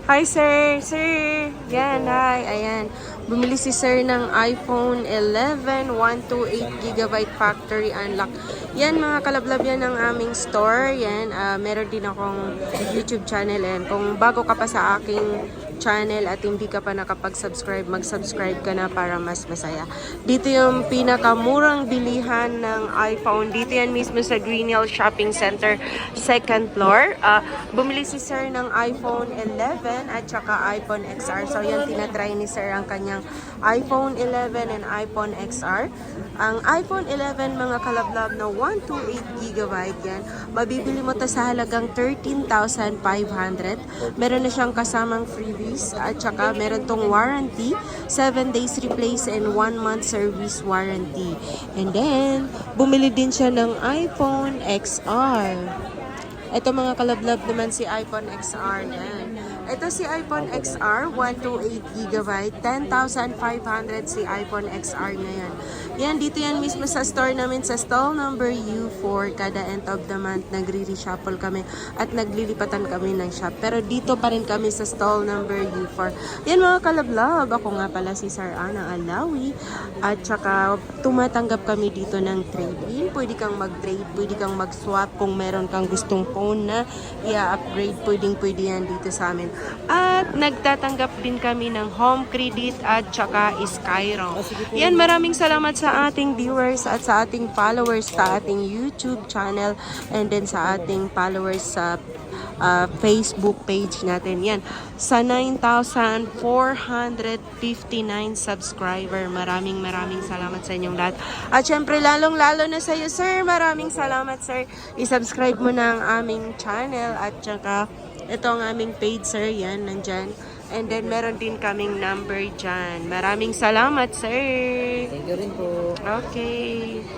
Hi, sir. Sir. Yan, hi. Ayan. Bumili si sir ng iPhone 11, 128GB factory unlock. Yan, mga kalablab yan ng aming store. Yan, meron din akong YouTube channel. Yan. Kung bago ka pa sa aking channel at hindi ka pa nakapag-subscribe, mag-subscribe ka na para mas masaya. Dito yung pinakamurang bilihan ng iPhone. Dito yan mismo sa Green Hill Shopping Center, second floor. Bumili si sir ng iPhone 11 at saka iPhone XR. So yan, tinatry ni sir ang kanyang iPhone 11 and iPhone XR. Ang iPhone 11, mga kalablab, na 128GB yan. Mabibili mo to sa halagang 13,500. Meron na siyang kasamang freebies at saka meron tong warranty, 7 days replace and 1 month service warranty. And then, bumili din siya ng iPhone XR. Ito mga kalablab naman si iPhone XR yan. Ito si iPhone XR, 128GB, 10,500 si iPhone XR na yan. Yan, dito yan mismo sa store namin sa stall number U4. Kada end of the month, nagre-reshuffle kami at naglilipatan kami ng shop. Pero dito pa rin kami sa stall number U4. Yan mga kalablab, ako nga pala si Sir Ana Alawi. At saka tumatanggap kami dito ng trade-in. Pwede kang mag-trade, pwede kang mag-swap kung meron kang gustong phone na i-upgrade. Pwede yan dito sa amin. At nagtatanggap din kami ng home credit at saka Skyro. Yan, maraming salamat sa ating viewers at sa ating followers sa ating YouTube channel and then sa ating followers sa Facebook page natin. Yan, sa 9,459 subscriber. Maraming salamat sa inyong lahat. At syempre, lalong-lalo na sa iyo, sir. Maraming salamat, sir. I-subscribe mo na ang aming channel at saka ito ang aming page, sir. Yan, nandyan. And then, meron din kaming number dyan. Maraming salamat, sir. Thank you rin po. Okay.